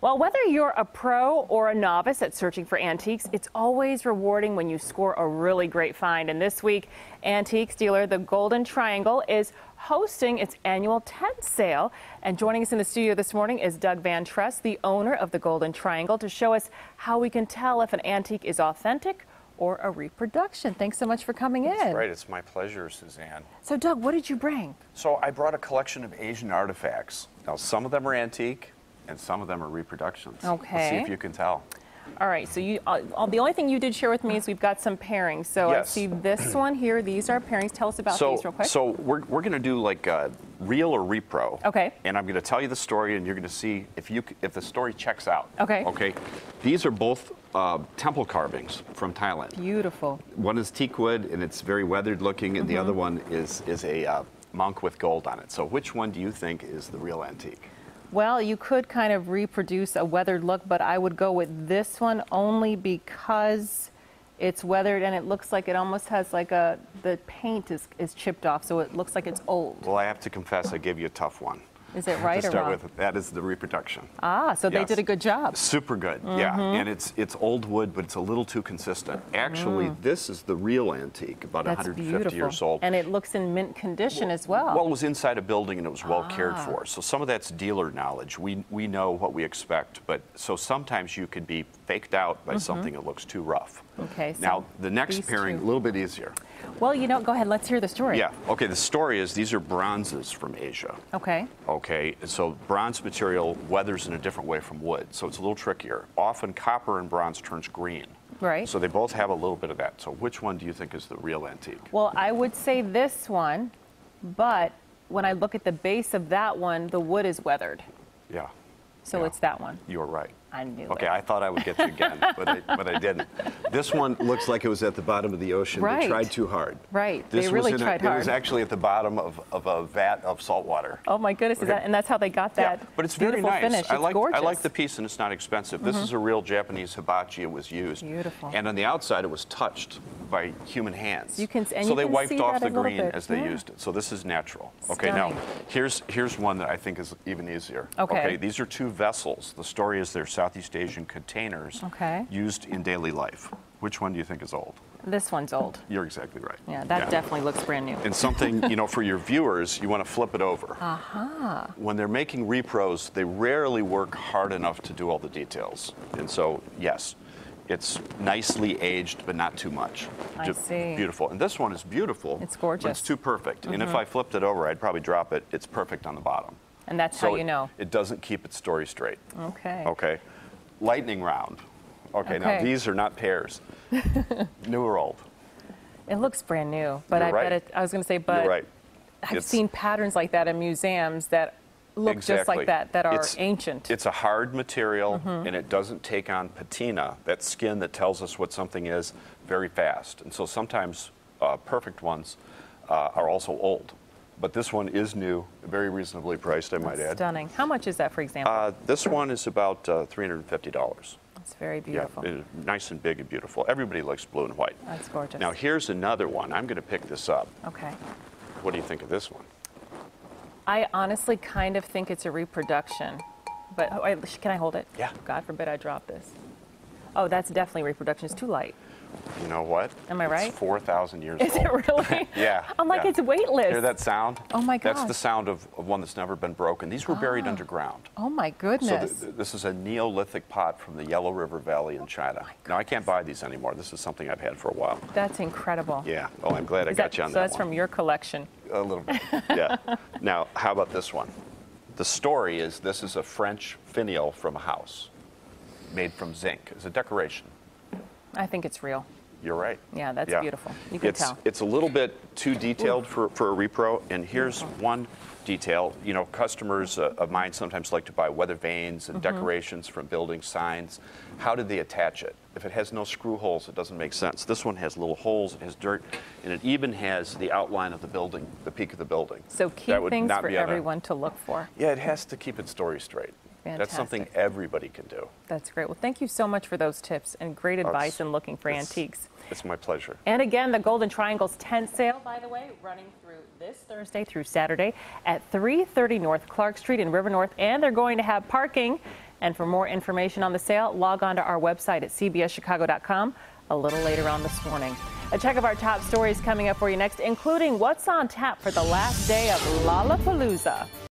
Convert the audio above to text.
Well, whether you're a pro or a novice at searching for antiques, it's always rewarding when you score a really great find. And this week, antiques dealer The Golden Triangle is hosting its annual tent sale. And joining us in the studio this morning is Doug Van Tress, the owner of The Golden Triangle, to show us how we can tell if an antique is authentic or a reproduction. Thanks so much for coming in. That's right. It's my pleasure, Suzanne. So, Doug, what did you bring? So I brought a collection of Asian artifacts. Now, some of them are antique, and some of them are reproductions. Okay. Let's see if you can tell. All right, so you, the only thing you did share with me is we've got some pairings. So Yes. I see this one here. These are pairings. Tell us about these real quick. So we're going to do like real or repro. Okay. And I'm going to tell you the story, and you're going to see if the story checks out. Okay. Okay. These are both temple carvings from Thailand. Beautiful. One is teak wood, and it's very weathered looking, and the other one is a monk with gold on it. So which one do you think is the real antique? Well, you could kind of reproduce a weathered look, but I would go with this one only because it's weathered and it looks like it almost has like the paint is chipped off, so it looks like it's old. Well, I have to confess, I gave you a tough one. Is it right to or start wrong? with, that is the reproduction. Ah, so they Yes. did a good job. Super good, yeah. And it's old wood, but it's a little too consistent. Actually, this is the real antique, about That's 150 beautiful. years old. And it looks in mint condition as well. Well, it was inside a building and it was well cared for. So some of that's dealer knowledge. We know what we expect, but so sometimes you could be faked out by something that looks too rough. Okay. So Now, the next these pairing, two. a little bit easier. Well, you know, go ahead. Let's hear the story. Yeah, okay, the story is these are bronzes from Asia. Okay. Okay, so bronze material weathers in a different way from wood, so it's a little trickier. Often copper and bronze turns green. Right. So they both have a little bit of that. So which one do you think is the real antique? Well, I would say this one, but when I look at the base of that one, the wood is weathered. Yeah. So Yeah. it's that one. You're right. I knew Okay, it. I thought I would get you again, but I didn't. This one looks like it was at the bottom of the ocean. Right. They tried too hard. Right. This They really was tried It hard. was actually at the bottom of a vat of salt water. Oh my goodness, is that, and that's how they got that Yeah, but it's very beautiful nice. finish. I It's like gorgeous. the piece, and it's not expensive. This is a real Japanese hibachi. It was used. Beautiful. And on the outside, it was touched by human hands. You can- and so you they can wiped see off that the a little green bit, as they yeah. used it. So this is natural. Okay, now Stunning. here's one that I think is even easier. Okay. These are two vessels. The story is they're Southeast Asian containers Okay. used in daily life. Which one do you think is old? This one's old. You're exactly right. Yeah, that definitely looks brand new. And something, you know, for your viewers, you want to flip it over. When they're making repros, they rarely work hard enough to do all the details. And so, yes, it's nicely aged, but not too much. I Just see. beautiful. And this one is beautiful. It's gorgeous. But it's too perfect. And if I flipped it over, I'd probably drop it. It's perfect on the bottom. And that's So how you know. it doesn't keep its story straight. Okay. Okay. Lightning round. Okay, now Okay. these are not pairs. New or old? It looks brand new, but You're I right. bet it, I was going to say, but You're right. I've It's- seen patterns like that in museums that look just Exactly. like that are It's- ancient. It's a hard material, and it doesn't take on patina, that skin that tells us what something is, very fast. And so sometimes perfect ones are also old. But this one is new, very reasonably priced, I might add. Stunning. How much is that, for example? This one is about $350. It's very beautiful. Yeah, nice and big and beautiful. Everybody likes blue and white. That's gorgeous. Now here's another one. I'm going to pick this up. Okay. What do you think of this one? I honestly kind of think it's a reproduction, but can I hold it? Yeah. God forbid I drop this. Oh, that's definitely reproduction. It's too light. You know what? Am I right? It's 4,000 years Is old. it really? Yeah. I'm like, yeah. it's weightless. Hear that sound? Oh my That's gosh. the sound of one that's never been broken. These were buried underground. Oh my So goodness. this is a Neolithic pot from the Yellow River Valley in China. Now I can't buy these anymore. This is something I've had for a while. That's incredible. Yeah. Oh, I'm glad I Is got you on so that that's one. from your collection. A little bit. Yeah. Now, how about this one? The story is this is a French finial from a house made from zinc. It's a decoration. I think it's real. You're right. Yeah, that's beautiful. You can tell. It's a little bit too detailed for a repro, and here's one detail. You know, customers of mine sometimes like to buy weather vanes and decorations from building signs. How did they attach it? If it has no screw holes, it doesn't make sense. This one has little holes, it has dirt, and it even has the outline of the building, the peak of the building. So key That would things not for be on a- everyone to look for. Yeah, it has to keep its story straight. That's something Fantastic. everybody can do. That's great. Well, thank you so much for those tips and great advice in looking for it's- antiques. It's my pleasure. And again, the Golden Triangle's tent sale, by the way, running through this Thursday through Saturday at 330 North Clark Street in River North. And they're going to have parking And for more information on the sale, log on to our website at cbschicago.com a little later on this morning. A check of our top stories coming up for you next, including what's on tap for the last day of Lollapalooza.